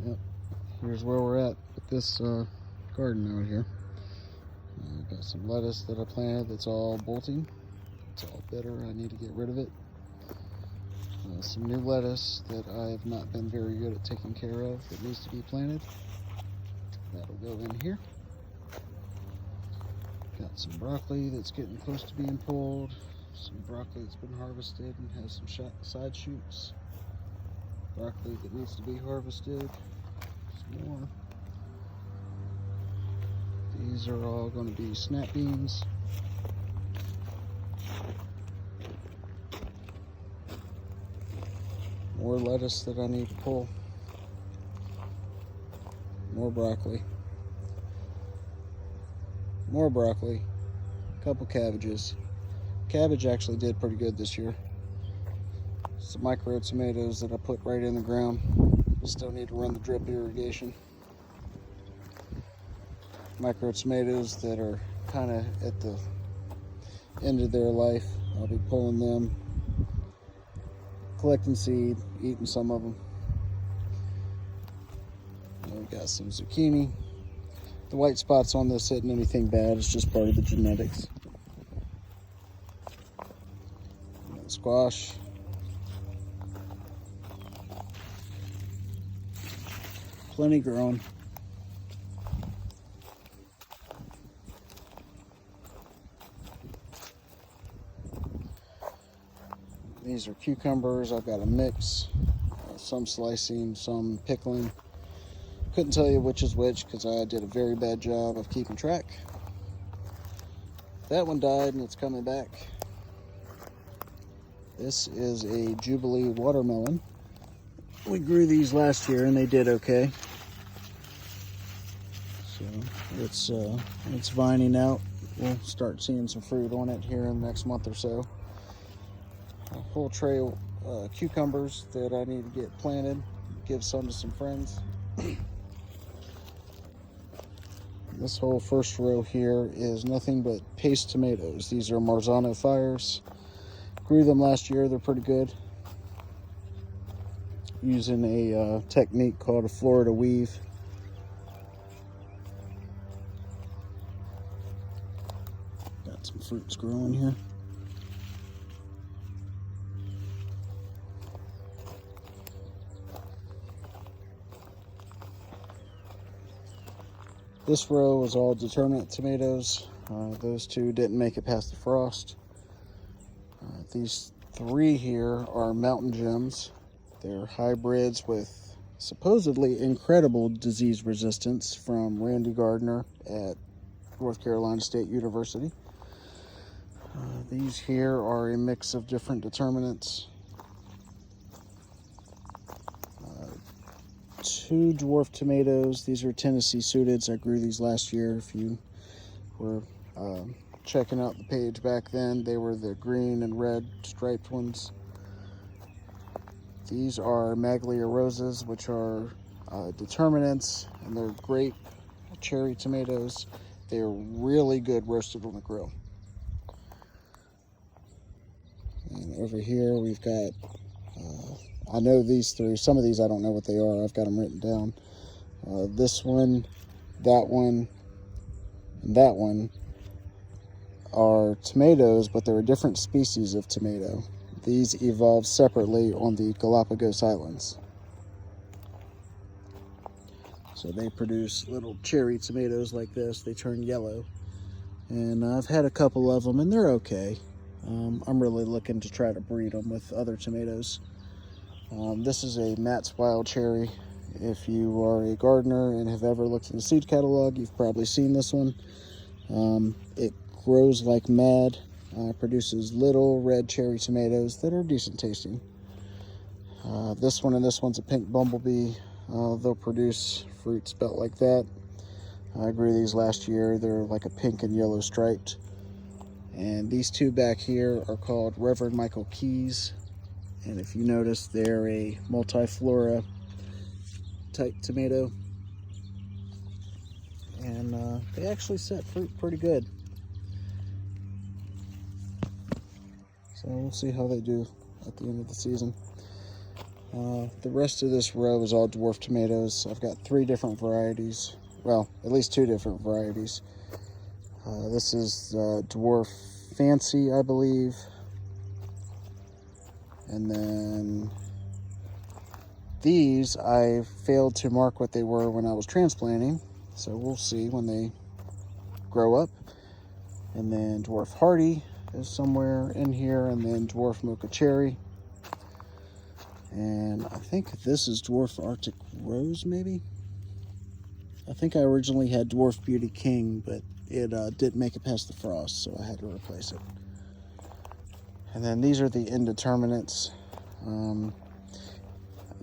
Yep, here's where we're at with this garden out here. Got some lettuce that I planted that's all bolting. It's all bitter. I need to get rid of it. Some new lettuce that I have not been very good at taking care of that needs to be planted. That'll go in here. Got some broccoli that's getting close to being pulled. Some broccoli that's been harvested and has some side shoots. Broccoli that needs to be harvested. Some more. These are all going to be snap beans. More lettuce that I need to pull. More broccoli. More broccoli. A couple cabbages. Cabbage actually did pretty good this year. Some micro tomatoes that I put right in the ground. Still need to run the drip irrigation. Micro tomatoes that are kind of at the end of their life. I'll be pulling them, collecting seed, eating some of them. We've got some zucchini. The white spots on this isn't anything bad, it's just part of the genetics. Squash. Plenty growing. These are cucumbers. I've got a mix, some slicing, some pickling. Couldn't tell you which is which because I did a very bad job of keeping track. That one died and it's coming back. This is a Jubilee watermelon. We grew these last year and they did okay. So it's vining out. We'll start seeing some fruit on it here in the next month or so. A whole tray of cucumbers that I need to get planted. Give some to some friends. This whole first row here is nothing but paste tomatoes. These are Marzano Fires. Grew them last year. They're pretty good. Using a technique called a Florida weave. Got some fruits growing here. This row is all determinate tomatoes. Those two didn't make it past the frost. These three here are Mountain Gems. They're hybrids with supposedly incredible disease resistance from Randy Gardner at North Carolina State University. These here are a mix of different determinants. Two dwarf tomatoes. These are Tennessee Suiteds. I grew these last year. If you were checking out the page back then, they were the green and red striped ones. These are Maglia Rosas, which are determinants, and they're great cherry tomatoes. They're really good roasted on the grill. And over here we've got, I know these three, some of these I don't know what they are, I've got them written down. This one, that one, and that one are tomatoes, but they're a different species of tomato. These evolved separately on the Galapagos Islands. So they produce little cherry tomatoes like this. They turn yellow. And I've had a couple of them and they're okay. I'm really looking to try to breed them with other tomatoes. This is a Matt's Wild Cherry. If you are a gardener and have ever looked in the seed catalog, you've probably seen this one. It grows like mad. Produces little red cherry tomatoes that are decent tasting. This one and this one's a pink bumblebee. They'll produce fruit spelt like that. I grew these last year. They're like a pink and yellow striped. And these two back here are called Reverend Michael Keys. And if you notice, they're a multiflora type tomato. And they actually set fruit pretty good. So we'll see how they do at the end of the season. The rest of this row is all dwarf tomatoes. I've got 3 different varieties. Well, at least 2 different varieties. This is Dwarf Fancy, I believe. And then these, I failed to mark what they were when I was transplanting. So we'll see when they grow up. And then Dwarf Hardy is somewhere in here. And then Dwarf Mocha Cherry. And I think this is Dwarf Arctic Rose, maybe? I think I originally had Dwarf Beauty King, but it didn't make it past the frost, so I had to replace it. And then these are the indeterminates.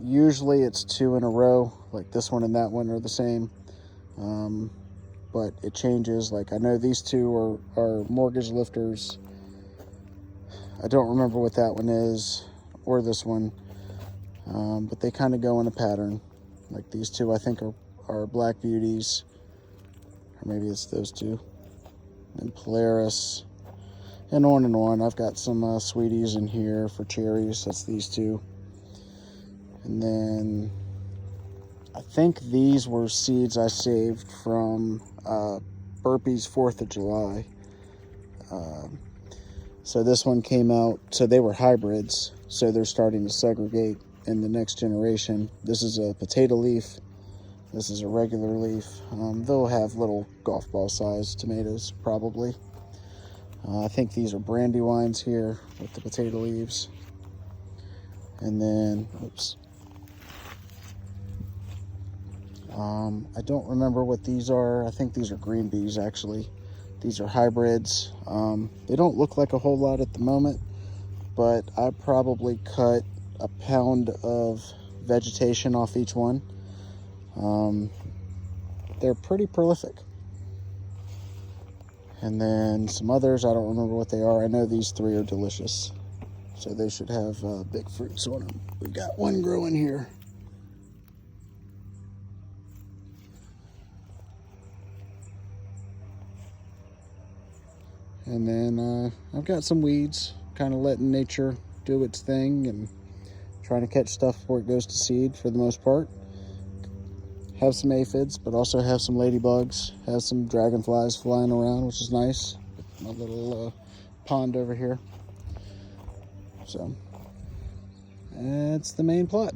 Usually it's 2 in a row, like this one and that one are the same. But it changes. Like I know these 2 are mortgage lifters. I don't remember what that one is, or this one. But they kind of go in a pattern. Like these 2 I think are Black Beauties, or maybe it's those 2, and Polaris, and on and on. I've got some sweeties in here for cherries. That's these 2. And then I think these were seeds I saved from Burpee's 4th of July. So this one came out, so they were hybrids, so they're starting to segregate in the next generation. This is a potato leaf. This is a regular leaf. They'll have little golf ball sized tomatoes, probably. I think these are Brandywines here with the potato leaves. And then, oops. I don't remember what these are. I think these are green bees, actually. These are hybrids. They don't look like a whole lot at the moment, but I probably cut a pound of vegetation off each one. They're pretty prolific. And then some others, I don't remember what they are. I know these 3 are delicious, so they should have big fruits on them. We've got one growing here. And then I've got some weeds, kind of letting nature do its thing and trying to catch stuff before it goes to seed for the most part. Have some aphids, but also have some ladybugs. Have some dragonflies flying around, which is nice. My little pond over here. So, that's the main plot.